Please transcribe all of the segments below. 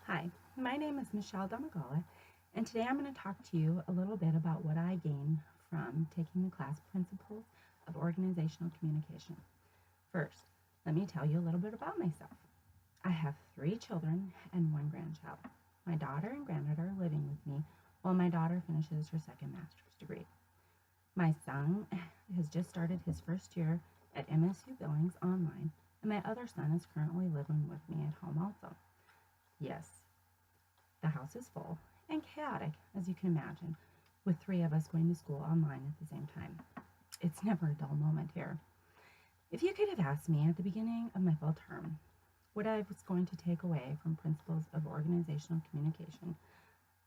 Hi, my name is Michele Domagala, and today I'm going to talk to you a little bit about what I gained from taking the class Principles of Organizational Communication. First, let me tell you a little bit about myself. I have 3 children and 1 grandchild. My daughter and granddaughter are living with me while my daughter finishes her second master's degree. My son has just started his first year at MSU Billings online, and my other son is currently living with me at home also. Yes, the house is full and chaotic, as you can imagine, with 3 of us going to school online at the same time. It's never a dull moment here. If you could have asked me at the beginning of my fall term what I was going to take away from Principles of Organizational Communication,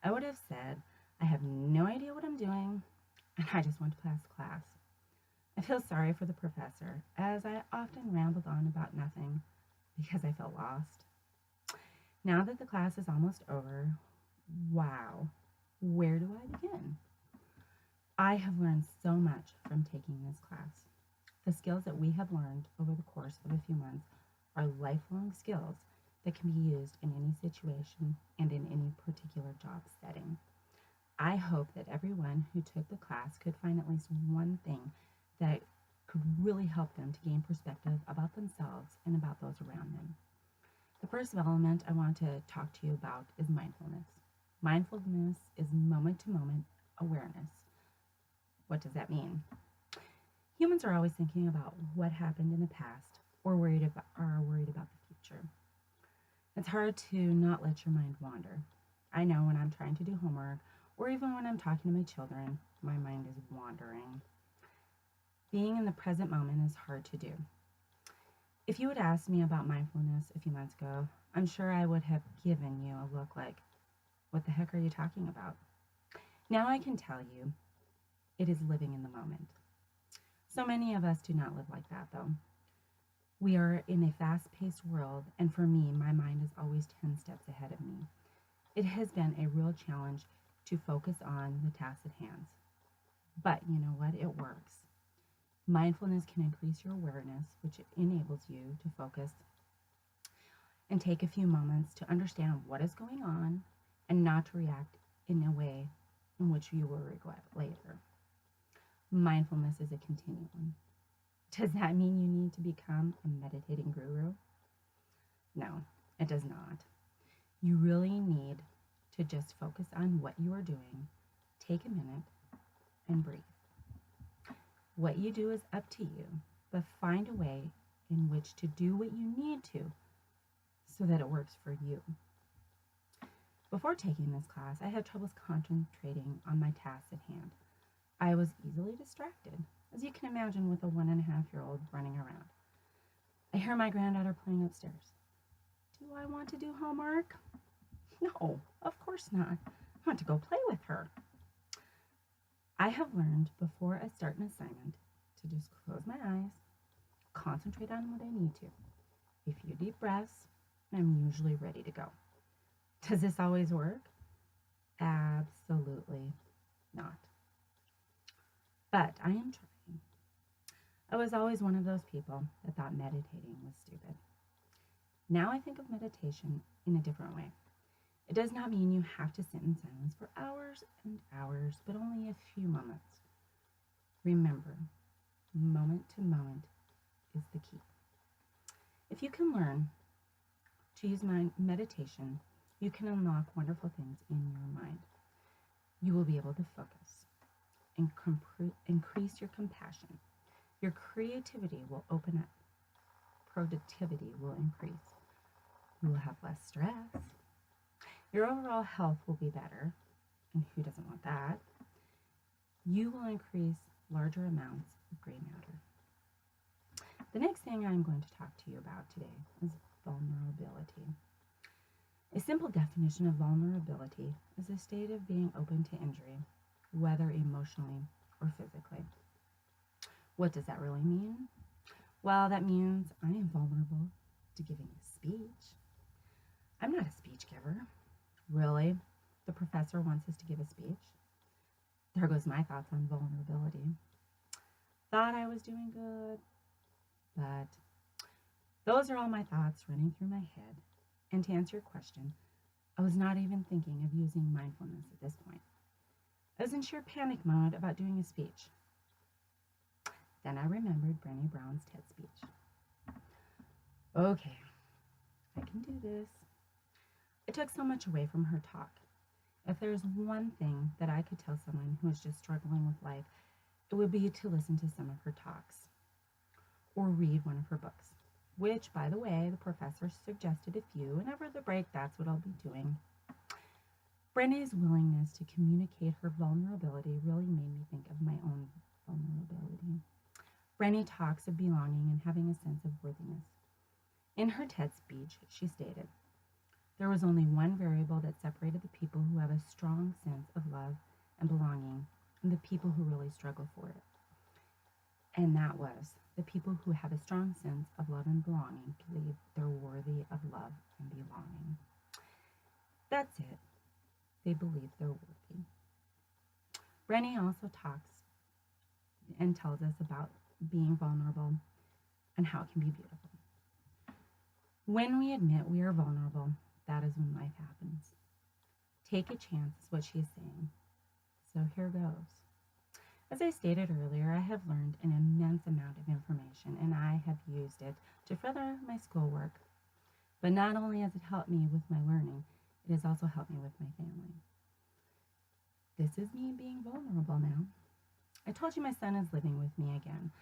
I would have said, I have no idea what I'm doing, and I just want to pass the class. I feel sorry for the professor, as I often rambled on about nothing because I felt lost. Now that the class is almost over, wow, where do I begin? I have learned so much from taking this class. The skills that we have learned over the course of a few months are lifelong skills that can be used in any situation and in any particular job setting. I hope that everyone who took the class could find at least one thing that could really help them to gain perspective about themselves and about those around them. The first element I want to talk to you about is mindfulness. Mindfulness is moment to moment awareness. What does that mean? Humans are always thinking about what happened in the past or are worried about the future. It's hard to not let your mind wander. I know when I'm trying to do homework or even when I'm talking to my children, my mind is wandering. Being in the present moment is hard to do. If you had asked me about mindfulness a few months ago, I'm sure I would have given you a look like, what the heck are you talking about? Now I can tell you, it is living in the moment. So many of us do not live like that, though. We are in a fast-paced world, and for me, my mind is always 10 steps ahead of me. It has been a real challenge to focus on the tasks at hand. But you know what? It works. Mindfulness can increase your awareness, which enables you to focus and take a few moments to understand what is going on and not to react in a way in which you will regret later. Mindfulness is a continuum. Does that mean you need to become a meditating guru? No, it does not. You really need to just focus on what you are doing, take a minute, and breathe. What you do is up to you, but find a way in which to do what you need to so that it works for you. Before taking this class, I had troubles concentrating on my tasks at hand. I was easily distracted, as you can imagine with a 1.5-year-old running around. I hear my granddaughter playing upstairs. Do I want to do homework? No, of course not. I want to go play with her. I have learned before I start an assignment to just close my eyes, concentrate on what I need to. A few deep breaths, and I'm usually ready to go. Does this always work? Absolutely not. But I am trying. I was always one of those people that thought meditating was stupid. Now I think of meditation in a different way. It does not mean you have to sit in silence for hours and hours, but only a few moments. Remember, moment to moment is the key. If you can learn to use meditation, you can unlock wonderful things in your mind. You will be able to focus and increase your compassion. Your creativity will open up. Productivity will increase. You will have less stress. Your overall health will be better, and who doesn't want that? You will increase larger amounts of gray matter. The next thing I'm going to talk to you about today is vulnerability. A simple definition of vulnerability is a state of being open to injury, whether emotionally or physically. What does that really mean? Well, that means I am vulnerable to giving a speech. I'm not a speech giver. Really? The professor wants us to give a speech? There goes my thoughts on vulnerability. Thought I was doing good, but those are all my thoughts running through my head. And to answer your question, I was not even thinking of using mindfulness at this point. I was in sheer panic mode about doing a speech. Then I remembered Brené Brown's TED speech. Okay, I can do this. I took so much away from her talk. If there's one thing that I could tell someone who is just struggling with life, it would be to listen to some of her talks or read one of her books, which, by the way, the professor suggested a few, and over the break, that's what I'll be doing. Brené's willingness to communicate her vulnerability really made me think of my own vulnerability. Brené talks of belonging and having a sense of worthiness. In her TED speech, she stated, "There was only one variable that separated the people who have a strong sense of love and belonging and the people who really struggle for it. And that was the people who have a strong sense of love and belonging believe they're worthy of love and belonging." That's it. They believe they're worthy. Brené also talks and tells us about being vulnerable and how it can be beautiful. When we admit we are vulnerable, that is when life happens. Take a chance is what she is saying. So here goes. As I stated earlier, I have learned an immense amount of information and I have used it to further my schoolwork. But not only has it helped me with my learning, it has also helped me with my family. This is me being vulnerable now. I told you my son is living with me again,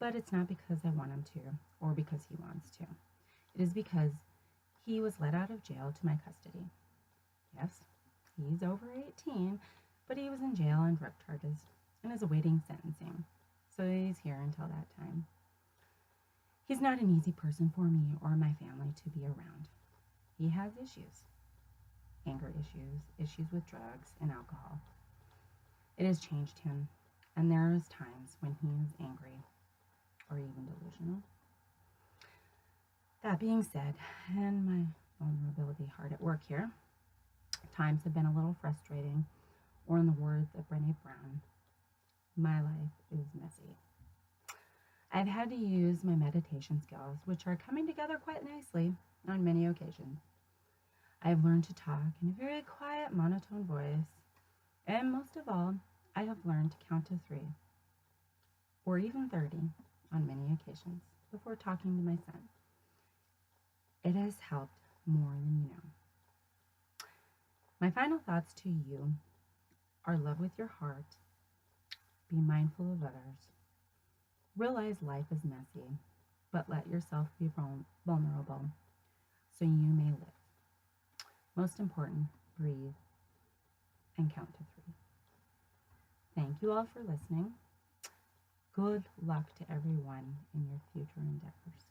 but it's not because I want him to or because he wants to. It is because he was let out of jail to my custody. Yes, he's over 18, but he was in jail on drug charges and is awaiting sentencing, so he's here until that time. He's not an easy person for me or my family to be around. He has issues. Anger issues, issues with drugs and alcohol. It has changed him, and there is times when he is angry or even delusional. That being said, and my vulnerability hard at work here, times have been a little frustrating, or in the words of Brené Brown, my life is messy. I've had to use my meditation skills, which are coming together quite nicely on many occasions. I have learned to talk in a very quiet, monotone voice, and most of all, I have learned to count to 3, or even 30 on many occasions before talking to my son. It has helped more than you know. My final thoughts to you are love with your heart, be mindful of others, realize life is messy, but let yourself be vulnerable so you may live. Most important, breathe and count to 3. Thank you all for listening. Good luck to everyone in your future endeavors.